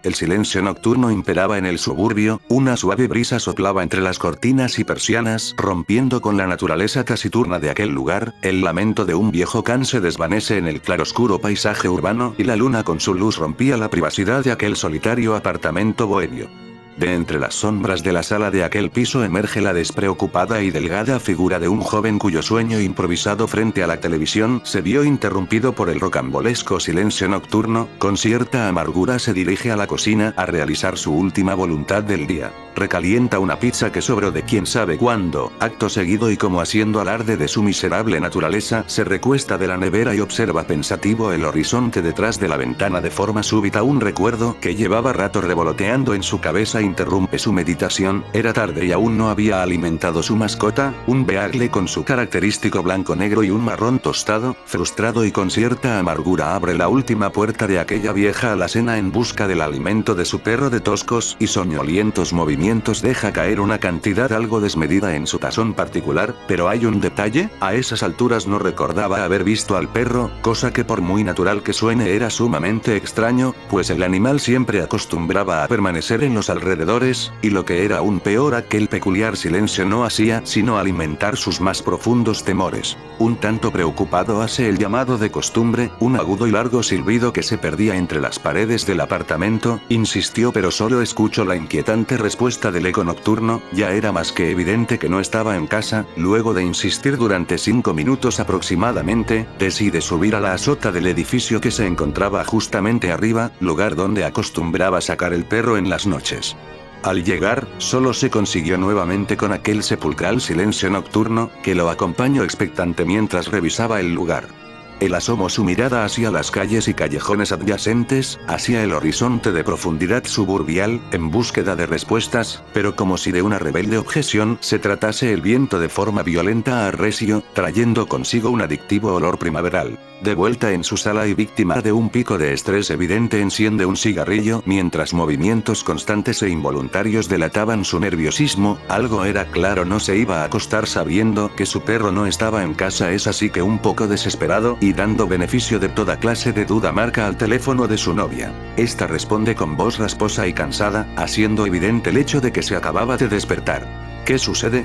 El silencio nocturno imperaba en el suburbio, una suave brisa soplaba entre las cortinas y persianas, rompiendo con la naturaleza taciturna de aquel lugar, el lamento de un viejo can se desvanece en el claroscuro paisaje urbano y la luna con su luz rompía la privacidad de aquel solitario apartamento bohemio. De entre las sombras de la sala de aquel piso emerge la despreocupada y delgada figura de un joven cuyo sueño improvisado frente a la televisión se vio interrumpido por el rocambolesco silencio nocturno, con cierta amargura se dirige a la cocina a realizar su última voluntad del día. Recalienta una pizza que sobró de quién sabe cuándo, acto seguido y como haciendo alarde de su miserable naturaleza, se recuesta de la nevera y observa pensativo el horizonte detrás de la ventana. De forma súbita un recuerdo que llevaba rato revoloteando en su cabeza interrumpe su meditación. Era tarde y aún no había alimentado su mascota, un beagle con su característico blanco negro y un marrón tostado. Frustrado y con cierta amargura abre la última puerta de aquella vieja alacena en busca del alimento de su perro. De toscos y soñolientos movimientos deja caer una cantidad algo desmedida en su tazón particular, pero hay un detalle: a esas alturas no recordaba haber visto al perro, cosa que por muy natural que suene era sumamente extraño, pues el animal siempre acostumbraba a permanecer en los alrededores, y lo que era aún peor, aquel peculiar silencio no hacía sino alimentar sus más profundos temores. Un tanto preocupado hace el llamado de costumbre, un agudo y largo silbido que se perdía entre las paredes del apartamento. Insistió pero solo escuchó la inquietante respuesta del eco nocturno. Ya era más que evidente que no estaba en casa. Luego de insistir durante 5 minutos aproximadamente, decide subir a la azota del edificio que se encontraba justamente arriba, lugar donde acostumbraba sacar el perro en las noches. Al llegar, solo se consiguió nuevamente con aquel sepulcral silencio nocturno, que lo acompañó expectante mientras revisaba el lugar. Él asomó su mirada hacia las calles y callejones adyacentes, hacia el horizonte de profundidad suburbial, en búsqueda de respuestas, pero como si de una rebelde objeción se tratase, el viento de forma violenta arreció, trayendo consigo un adictivo olor primaveral. De vuelta en su sala y víctima de un pico de estrés evidente, enciende un cigarrillo mientras movimientos constantes e involuntarios delataban su nerviosismo. Algo era claro: no se iba a acostar sabiendo que su perro no estaba en casa. Es así que, un poco desesperado y dando beneficio de toda clase de duda, marca al teléfono de su novia. Esta responde con voz rasposa y cansada, haciendo evidente el hecho de que se acababa de despertar. ¿Qué sucede?,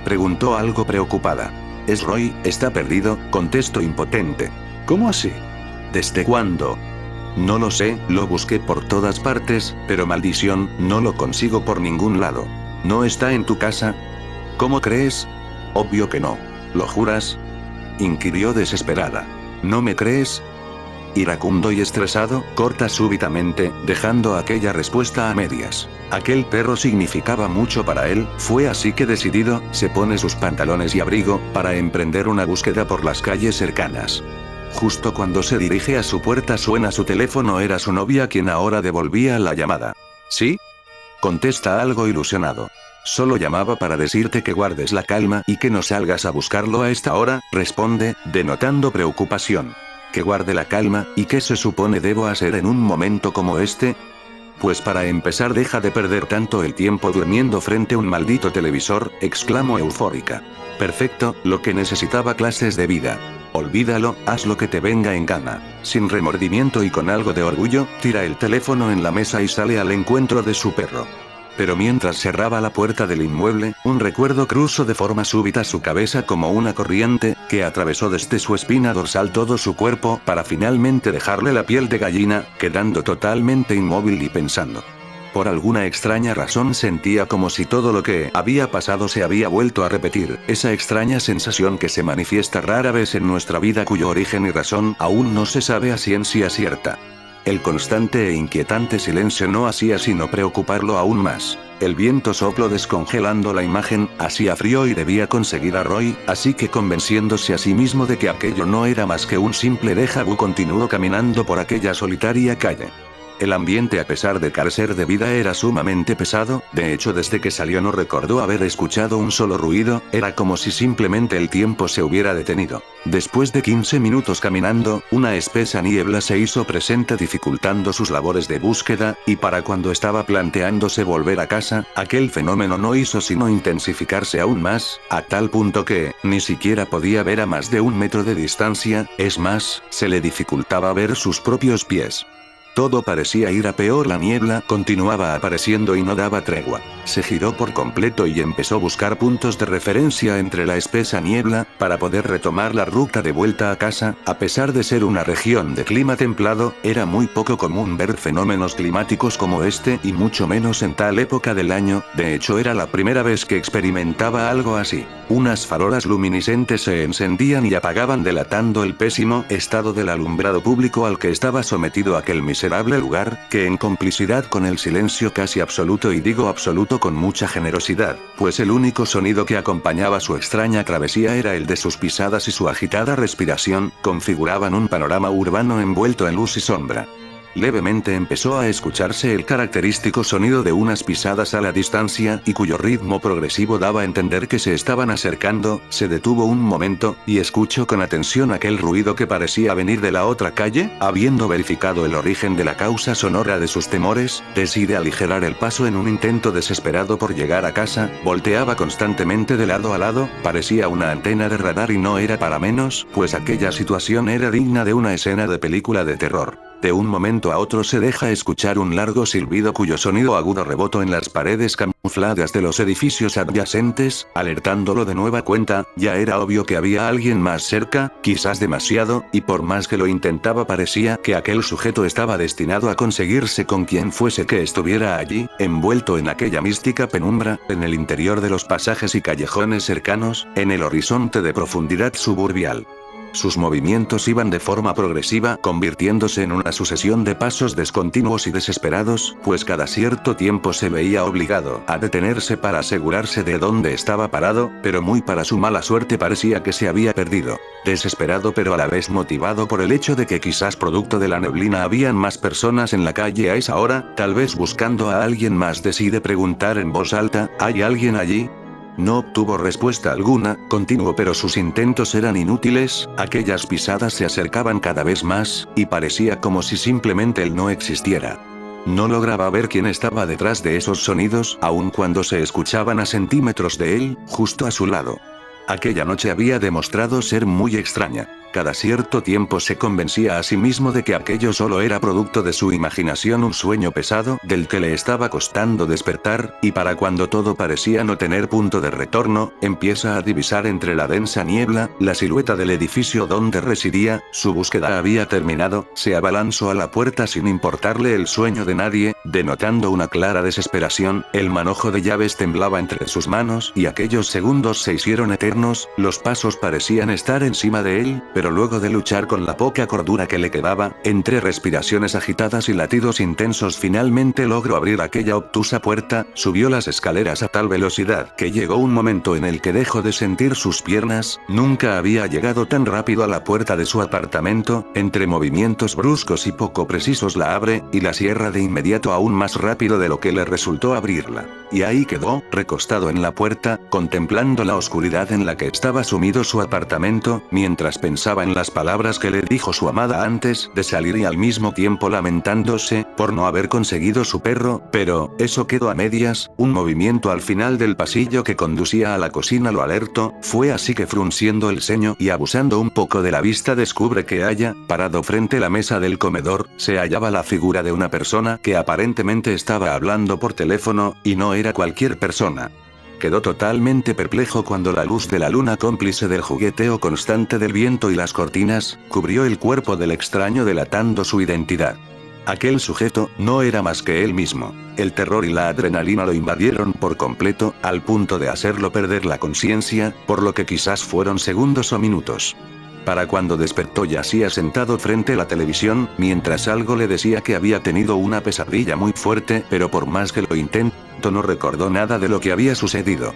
preguntó algo preocupada. Es Roy, está perdido, contestó impotente. ¿Cómo así? ¿Desde cuándo? No lo sé, lo busqué por todas partes, pero maldición, no lo consigo por ningún lado. ¿No está en tu casa? ¿Cómo crees? Obvio que no. ¿Lo juras?, inquirió desesperada. ¿No me crees? Iracundo y estresado, corta súbitamente, dejando aquella respuesta a medias. Aquel perro significaba mucho para él. Fue así que, decidido, se pone sus pantalones y abrigo, para emprender una búsqueda por las calles cercanas. Justo cuando se dirige a su puerta suena su teléfono. Era su novia quien ahora devolvía la llamada. ¿Sí?, contesta algo ilusionado. Solo llamaba para decirte que guardes la calma y que no salgas a buscarlo a esta hora, responde, denotando preocupación. ¿Que guarde la calma? ¿Y qué se supone debo hacer en un momento como este? Pues para empezar, deja de perder tanto el tiempo durmiendo frente a un maldito televisor, exclamó eufórica. Perfecto, lo que necesitaba, clases de vida. Olvídalo, haz lo que te venga en gana. Sin remordimiento y con algo de orgullo, tira el teléfono en la mesa y sale al encuentro de su perro. Pero mientras cerraba la puerta del inmueble, un recuerdo cruzó de forma súbita su cabeza como una corriente, que atravesó desde su espina dorsal todo su cuerpo, para finalmente dejarle la piel de gallina, quedando totalmente inmóvil y pensando. Por alguna extraña razón sentía como si todo lo que había pasado se había vuelto a repetir, esa extraña sensación que se manifiesta rara vez en nuestra vida, cuyo origen y razón aún no se sabe a ciencia cierta. El constante e inquietante silencio no hacía sino preocuparlo aún más. El viento sopló descongelando la imagen, hacía frío y debía conseguir a Roy, así que, convenciéndose a sí mismo de que aquello no era más que un simple déjà vu, continuó caminando por aquella solitaria calle. El ambiente, a pesar de carecer de vida, era sumamente pesado. De hecho, desde que salió no recordó haber escuchado un solo ruido. Era como si simplemente el tiempo se hubiera detenido. Después de 15 minutos caminando, una espesa niebla se hizo presente dificultando sus labores de búsqueda, y para cuando estaba planteándose volver a casa, aquel fenómeno no hizo sino intensificarse aún más, a tal punto que ni siquiera podía ver a más de 1 metro de distancia. Es más, se le dificultaba ver sus propios pies. Todo parecía ir a peor, la niebla continuaba apareciendo y no daba tregua. Se giró por completo y empezó a buscar puntos de referencia entre la espesa niebla, para poder retomar la ruta de vuelta a casa. A pesar de ser una región de clima templado, era muy poco común ver fenómenos climáticos como este y mucho menos en tal época del año. De hecho, era la primera vez que experimentaba algo así. Unas farolas luminiscentes se encendían y apagaban, delatando el pésimo estado del alumbrado público al que estaba sometido aquel miserable lugar, que en complicidad con el silencio casi absoluto, y digo absoluto con mucha generosidad, pues el único sonido que acompañaba su extraña travesía era el de sus pisadas y su agitada respiración, configuraban un panorama urbano envuelto en luz y sombra. Levemente empezó a escucharse el característico sonido de unas pisadas a la distancia, y cuyo ritmo progresivo daba a entender que se estaban acercando. Se detuvo un momento, y escuchó con atención aquel ruido que parecía venir de la otra calle. Habiendo verificado el origen de la causa sonora de sus temores, decide aligerar el paso en un intento desesperado por llegar a casa. Volteaba constantemente de lado a lado, parecía una antena de radar y no era para menos, pues aquella situación era digna de una escena de película de terror. De un momento a otro se deja escuchar un largo silbido cuyo sonido agudo rebotó en las paredes camufladas de los edificios adyacentes, alertándolo de nueva cuenta. Ya era obvio que había alguien más cerca, quizás demasiado, y por más que lo intentaba parecía que aquel sujeto estaba destinado a conseguirse con quien fuese que estuviera allí, envuelto en aquella mística penumbra, en el interior de los pasajes y callejones cercanos, en el horizonte de profundidad suburbial. Sus movimientos iban de forma progresiva, convirtiéndose en una sucesión de pasos descontinuos y desesperados, pues cada cierto tiempo se veía obligado a detenerse para asegurarse de dónde estaba parado, pero muy para su mala suerte parecía que se había perdido. Desesperado pero a la vez motivado por el hecho de que quizás producto de la neblina habían más personas en la calle a esa hora, tal vez buscando a alguien más, decide preguntar en voz alta: ¿hay alguien allí? No obtuvo respuesta alguna, continuó, pero sus intentos eran inútiles. Aquellas pisadas se acercaban cada vez más, y parecía como si simplemente él no existiera. No lograba ver quién estaba detrás de esos sonidos, aun cuando se escuchaban a centímetros de él, justo a su lado. Aquella noche había demostrado ser muy extraña. Cada cierto tiempo se convencía a sí mismo de que aquello solo era producto de su imaginación, un sueño pesado del que le estaba costando despertar, y para cuando todo parecía no tener punto de retorno, empieza a divisar entre la densa niebla la silueta del edificio donde residía. Su búsqueda había terminado, se abalanzó a la puerta sin importarle el sueño de nadie, denotando una clara desesperación. El manojo de llaves temblaba entre sus manos y aquellos segundos se hicieron eternos. Los pasos parecían estar encima de él, pero luego de luchar con la poca cordura que le quedaba, entre respiraciones agitadas y latidos intensos, finalmente logró abrir aquella obtusa puerta. Subió las escaleras a tal velocidad que llegó un momento en el que dejó de sentir sus piernas. Nunca había llegado tan rápido a la puerta de su apartamento. Entre movimientos bruscos y poco precisos la abre, y la cierra de inmediato, aún más rápido de lo que le resultó abrirla. Y ahí quedó, recostado en la puerta, contemplando la oscuridad en la que estaba sumido su apartamento, mientras pensaba en las palabras que le dijo su amada antes de salir, y al mismo tiempo lamentándose por no haber conseguido su perro. Pero eso quedó a medias. Un movimiento al final del pasillo que conducía a la cocina lo alertó. Fue así que, frunciendo el ceño y abusando un poco de la vista, descubre que parado frente a la mesa del comedor, se hallaba la figura de una persona que aparentemente estaba hablando por teléfono, y no era cualquier persona. Quedó totalmente perplejo cuando la luz de la luna, cómplice del jugueteo constante del viento y las cortinas, cubrió el cuerpo del extraño, delatando su identidad. Aquel sujeto no era más que él mismo. El terror y la adrenalina lo invadieron por completo, al punto de hacerlo perder la conciencia, por lo que quizás fueron segundos o minutos. Para cuando despertó yacía sentado frente a la televisión, mientras algo le decía que había tenido una pesadilla muy fuerte, pero por más que lo intentó no recordó nada de lo que había sucedido.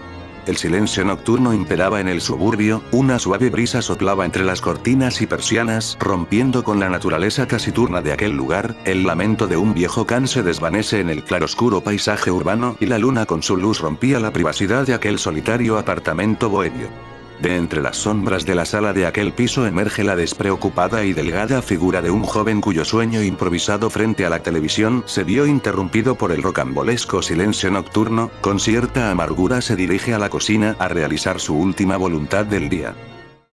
El silencio nocturno imperaba en el suburbio, una suave brisa soplaba entre las cortinas y persianas, rompiendo con la naturaleza taciturna de aquel lugar. El lamento de un viejo can se desvanece en el claroscuro paisaje urbano, y la luna con su luz rompía la privacidad de aquel solitario apartamento bohemio. De entre las sombras de la sala de aquel piso emerge la despreocupada y delgada figura de un joven cuyo sueño improvisado frente a la televisión se vio interrumpido por el rocambolesco silencio nocturno. Con cierta amargura se dirige a la cocina a realizar su última voluntad del día.